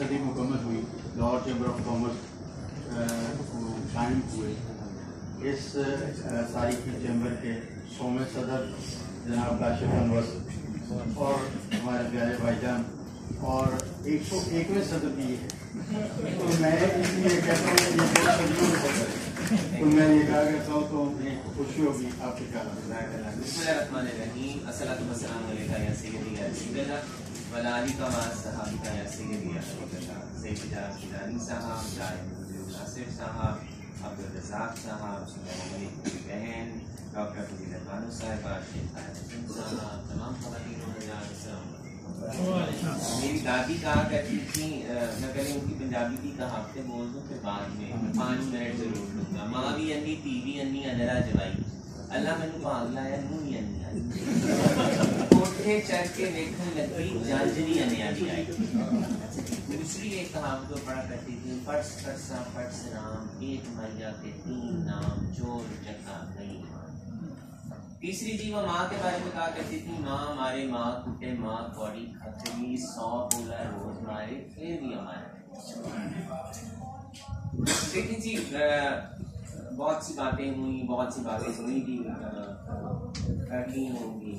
सदी मुकम्मल हुई, लाहौर चैम्बर ऑफ कॉमर्स कायम हुए। इस तारीखी चैम्बर के 100वें सदर जनाब काशिफ अनवर और हमारे प्यारे भाईजान और 101वें सदर भी है। तो मैं इसलिए कहता हूँ तो मैं ये कहा करता हूँ तो मुझे खुशी होगी आपके ख्याल अब्दुल साहब, बहन डॉक्टर फजीलत बानो साहिबा, तमाम मेरी दादी कहा करती थी, मैं पहले उनकी पंजाबी की कहावतें बोल दूँ फिर बाद में 5 मिनट जरूर लूँगा। माँ भी अन्नी, टीवी अन्नी, अनरा जवाई, अल्लाह मैनू भाग लाया नूं ही अन्नी आई, कोठे चढ़ के देखने लगी जांजनी अन्या भी आई। दूसरी एक कहावत तो पढ़ा करती थी, फर्श फरसा फर्श राम, एक मैया के 3 नाम, चोर चक्का नहीं। तीसरी जी वो माँ के बारे में कहा करती थी, माँ मारे माँ कुटे माँ कौड़ी खतरी, 100 बोला रोज मारे फिर भी हमारे। देखिए जी, बहुत सी बातें हुई, बहुत सी बातें सुनी भी करनी होंगी।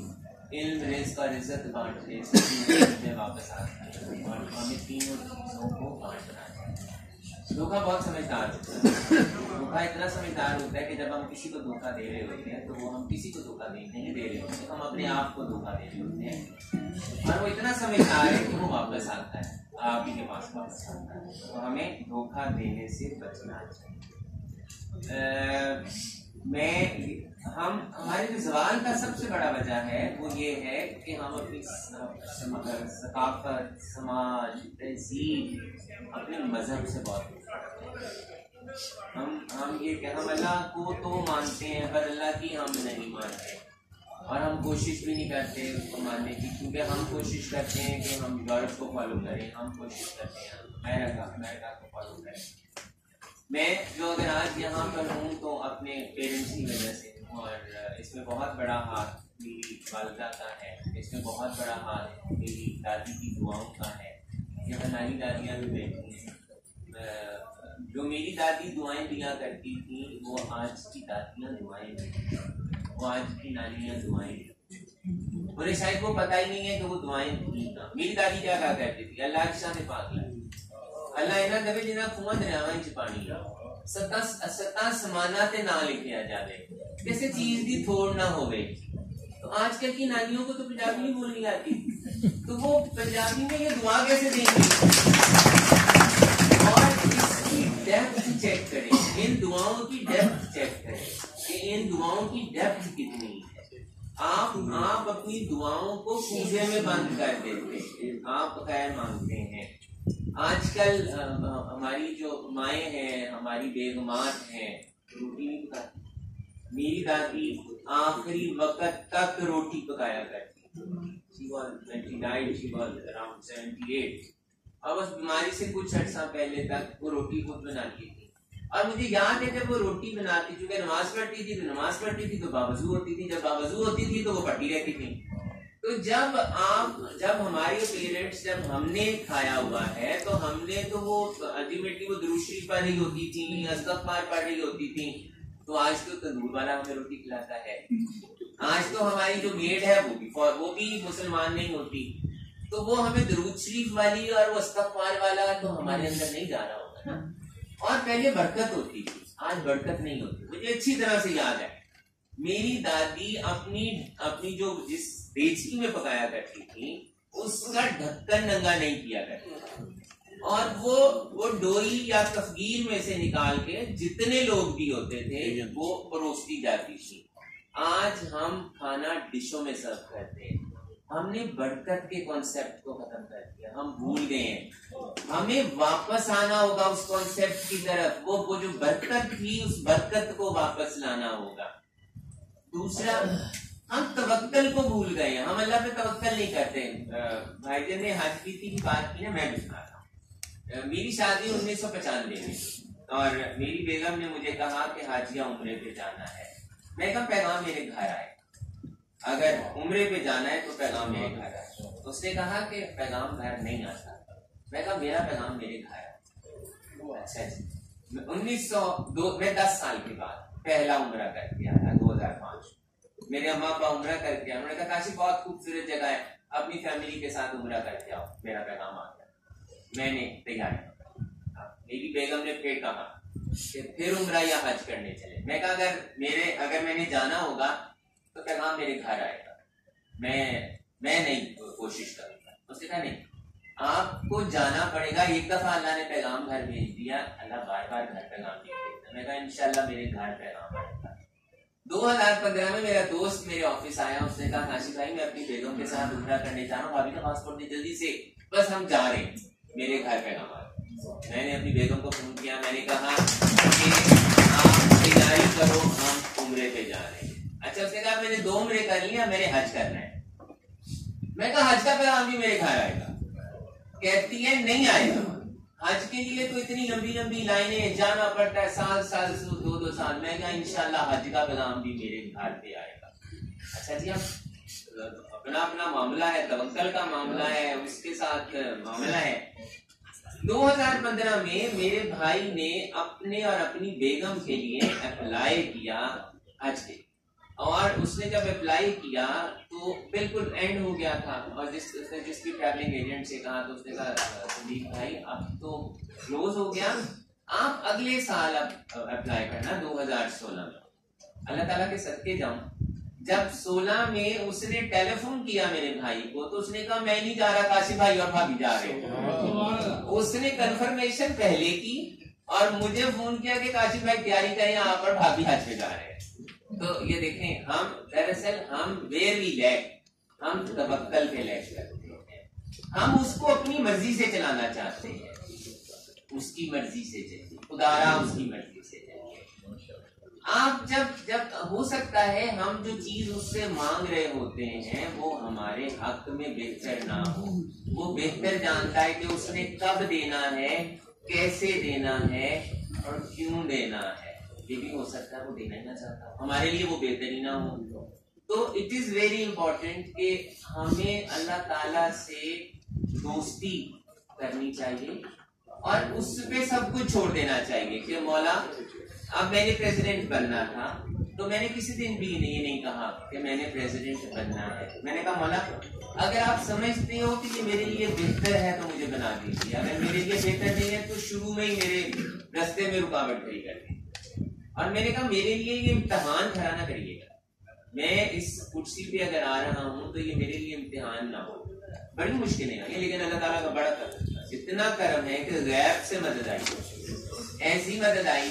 इल्म रिज़्क़ और इज्जत बांटने से वापस आते हैं और हमें तीनों चीज़ों को बांटना है। धोखा बहुत समझदार होता है। धोखा इतना समझदार होता है कि जब हम किसी को धोखा दे रहे होते हैं तो वो हम किसी को धोखा नहीं दे रहे होते, हम अपने आप को धोखा दे रहे होते हैं। और वो इतना समझदार है कि वो वापस आता है, आप ही के पास वापस आता है। तो हमें धोखा देने से बचना चाहिए। हमारे जो सवाल का सबसे बड़ा वजह है वो ये है कि हम अपनी सकाफत, समाज, तहजीब, अपने मजहब से बहुत हम ये कि हम अल्लाह को तो मानते हैं पर अल्लाह की हम नहीं मानते, और हम कोशिश भी नहीं करते उसको मानने की, क्योंकि हम कोशिश करते हैं कि हम यूरोप को फॉलो करें, हम कोशिश करते हैं अमेरिका को फॉलो करें। मैं जो अगर आज यहाँ पर हूँ तो अपने पेरेंट्स की वजह से हूँ, और इसमें बहुत बड़ा हाथ मेरी वालिदा का है, इसमें बहुत बड़ा हाथ मेरी दादी की दुआओं का है। यहाँ नानी दादियाँ भी बैठी हैं, जो मेरी दादी दुआएं दिया करती थी वो आज की दादियाँ दुआएं, वो आज की नानियाँ दुआएं, उन्हें शायद वो पता ही नहीं है कि वो दुआएं थी। मेरी दादी क्या कहा करती थी, अल्लाह के सामने पागल अल्लाह इना दवे जिना कुआं दरियावां च पानी सत्ता समाना ते ना लिखिया जावे, किसी चीज की थोड़ ना होवे। तो आजकल की नानियों को तो पंजाबी नहीं बोलनी आती, तो वो पंजाबी में ये दुआ कैसे देंगी? और इसकी डेप्थ चेक करें, इन दुआओं की डेप्थ चेक करें कि इन दुआओं की डेप्थ कितनी है। आप अपनी दुआओं को पूजे में बंद कर देते हैं, आप खैर मांगते हैं। आजकल हमारी जो माएँ हैं, हमारी बेगमात हैं, रोटी नहीं पकाती। मेरी दादी आखिरी वक्त तक रोटी पकाया करती। She was 78। और बस बीमारी से कुछ अर्सा पहले तक वो रोटी खुद बनाती थी। और मुझे याद है जब वो रोटी बनाती, चूंकि नमाज पढ़ती थी तो बावजू होती थी, जब बावजू होती थी तो वो पढ़ती रहती थी। तो जब हमारे पेरेंट्स, जब हमने खाया हुआ है तो हमने तो वो अल्टीमेटली वो दुरूद शरीफ पढ़ रही होती थी, इस्तग़फ़ार पढ़ रही होती थी। तो आज तो तंदूर वाला हमें रोटी खिलाता है, आज तो हमारी जो मेड है वो भी मुसलमान नहीं होती, तो वो हमें दुरूद शरीफ वाली और वो इस्तग़फ़ार वाला तो हमारे अंदर नहीं जा रहा होगा ना। और पहले बरकत होती थी, आज बरकत नहीं होती। मुझे अच्छी तरह से याद है मेरी दादी अपनी जो जिस देचकी में पकाया करती थी उसका ढक्कन नंगा नहीं किया करती, और वो डोई या तफगीर में से निकाल के जितने लोग भी होते थे वो परोसती जाती थी। आज हम खाना डिशों में सर्व करते हैं, हमने बरकत के कॉन्सेप्ट को खत्म कर दिया, हम भूल गए हैं। हमें वापस आना होगा उस कॉन्सेप्ट की तरफ, वो जो बरकत थी उस बरकत को वापस लाना होगा। दूसरा, हम तवक्कल को भूल गए हैं, हम अल्लाह पे तवक्कल नहीं करते। भाईजान ने हज की बात की ना, मैं भी सुनाता हूँ। मेरी शादी 1995 में और मेरी बेगम ने मुझे कहा कि हाजिया उम्रे पे जाना है। मैं कहा पैगाम मेरे घर आए, अगर उम्रे पे जाना है तो पैगाम मेरे घर आए। उसने कहा कि पैगाम घर नहीं आता, میں کہا میرا پیغام میرے گھر ہے. اچھا جی. 1902 میں 10 سال کے بعد پہلا عمرہ کر کے آیا 2005. میرے اماں ابا عمرہ کر کے انہوں نے کہا کاشف بہت خوبصورت جگہ ہے, اپنی فیملی کے ساتھ عمرہ کر کے آؤ. میرا پیغام آ گیا, میں نے تیاری. میری بیگم نے پھر کہا کہ پھر عمرہ یا حج کرنے چلے. میں کہا اگر میں نے جانا ہوگا تو پیغام میرے گھر آئے گا, میں نہیں کوشش کروں گا. اس نے کہا نہیں, آپ کو جانا پڑے گا. ایک دفعہ اللہ نے پیغام گھر بھیج دیا, اللہ بار بار گھر پیغام بھیج دیتا. میں کہا انشاءاللہ میرے گھر پیغام آئے گا. 2015 میں میرا دوست میرے آفس آیا, اس نے کہا کاشف بھائی میں اپنی بیگم کے ساتھ عمرہ کرنے جا رہا ہوں, بھابھی کا پاسپورٹ نہیں, جلدی سے بس ہم جا رہے ہیں, میرے گھر پیغام آئے. میں نے اپنی بیگم کو فون کیا, میں نے کہا کہ آپ تیاری کرو, ہم عمرے پہ جا رہے ہیں. اچھا, اس نے کہا میں نے 2 عمرے کر لیا, میں نے حج کرنا ہے. میں کہا حج کا پیغام بھی میرے گھر آئے گا. کہتی ہے نہیں آئے گا, حج کے لیے تو اتنی لمبی لمبی لائنیں, جانا پڑتا ہے سال 2 سال. میں کہا انشاءاللہ حج کا پیغام بھی میرے گھر پہ آئے گا. اچھا جی, اب اپنا معاملہ ہے, توکل کا معاملہ ہے, اس کے ساتھ معاملہ ہے. 2015 میں میرے بھائی نے اپنے اور اپنی بیگم کے لیے اپلائی کیا حج کے, اور اس نے جب اپلائی کیا تو بالکل اینڈ ہو گیا تھا. اور جس کی ٹریولنگ ایجنٹ سے کہا تو اس نے کہا سندیپ بھائی اب تو کلوز ہو گیا, آپ اگلے سال اب اپلائی کرنا 2016 میں. اللہ تعالیٰ کے صدقے جاؤں, جب 16 میں اس نے ٹیلی فون کیا میرے بھائی کو تو اس نے کہا میں نہیں جا رہا, کاشف بھائی اور بھابھی جا رہے ہیں. اس نے کنفرمیشن پہلے کی اور مجھے فون کیا کہ کاشف بھائی تیاری کریں, آپ اور بھابھی حج پہ جا رہے ہیں. تو یہ دیکھیں, ہم دراصل ہم ویئر وی لیک, ہم توکل پہ لیک کرتے ہیں. ہم اس کو اپنی مرضی سے چلانا چاہتے ہیں, اس کی مرضی سے چلیے, خدا اس کی مرضی سے چلیے. آپ جب ہو سکتا ہے ہم جو چیز اس سے مانگ رہے ہوتے ہیں وہ ہمارے حق میں بہتر نہ ہو. وہ بہتر جانتا ہے کہ اس نے کب دینا ہے, کیسے دینا ہے اور کیوں دینا ہے. یہ بھی ہو سکتا ہے وہ دینا ہی نہ چاہتا, ہمارے لیے وہ بہتر ہی نہ ہو. تو اٹ از ویری امپورٹینٹ کہ ہمیں اللہ تعالیٰ سے دوستی کرنی چاہیے اور اس پہ سب کچھ چھوڑ دینا چاہیے کہ مولا اب میں نے پریزیڈنٹ بننا تھا تو میں نے کسی دن بھی یہ نہیں کہا کہ میں نے پریزیڈنٹ بننا ہے. میں نے کہا مولا اگر آپ سمجھتے ہو کہ یہ میرے لیے بہتر ہے تو مجھے بنا دیجیے, اگر میرے لیے بہتر نہیں ہے تو شروع میں ہی میرے راستے میں رکاوٹ کھڑی کر دیجیے. اور میں نے کہا میرے لیے یہ امتحان کھڑا نہ کریے گا, میں اس کرسی پہ اگر آ رہا ہوں تو یہ میرے لیے امتحان نہ ہو. بڑی مشکلیں آئی لیکن اللہ تعالیٰ کا بڑا کرم, اتنا کرم ہے کہ غیب سے مدد آئی, ایسی مدد آئی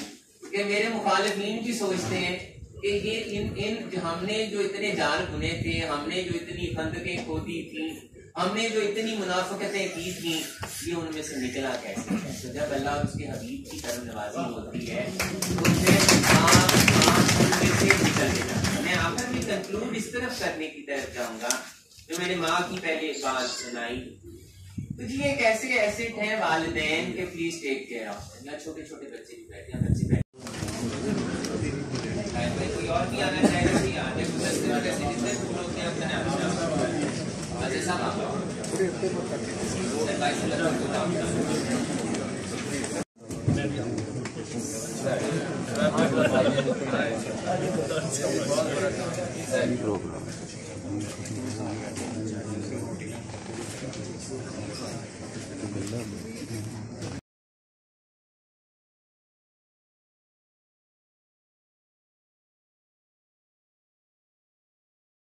کہ میرے مخالفین بھی سوچتے ہیں کہ یہ ہم نے جو اتنے جال بنے تھے, ہم نے جو اتنی خندقیں کھودی تھیں, ہم نے جو اتنی منافقتیں کی تھیں, یہ ان میں سے نکلا کیسے ہے. تو جب اللہ اور اس کے حبیب کی کرم نوازی ہوتی ہے تو پھر ان میں سے نکل دینا. میں آخر میں کنکلوڈ اس طرف کرنے کی طرف جاؤں گا جو میں نے ماں کی پہلے بات سنائی. تو جی ایک ایسے ایسٹ ہیں والدین کے پلیز ٹیک کیئر آف. یا چھوٹے چھوٹے بچے بھی بیٹھے ہیں, بچے بیٹھے کوئی اور بھی آنا چاہے گا بھی آنے صاحب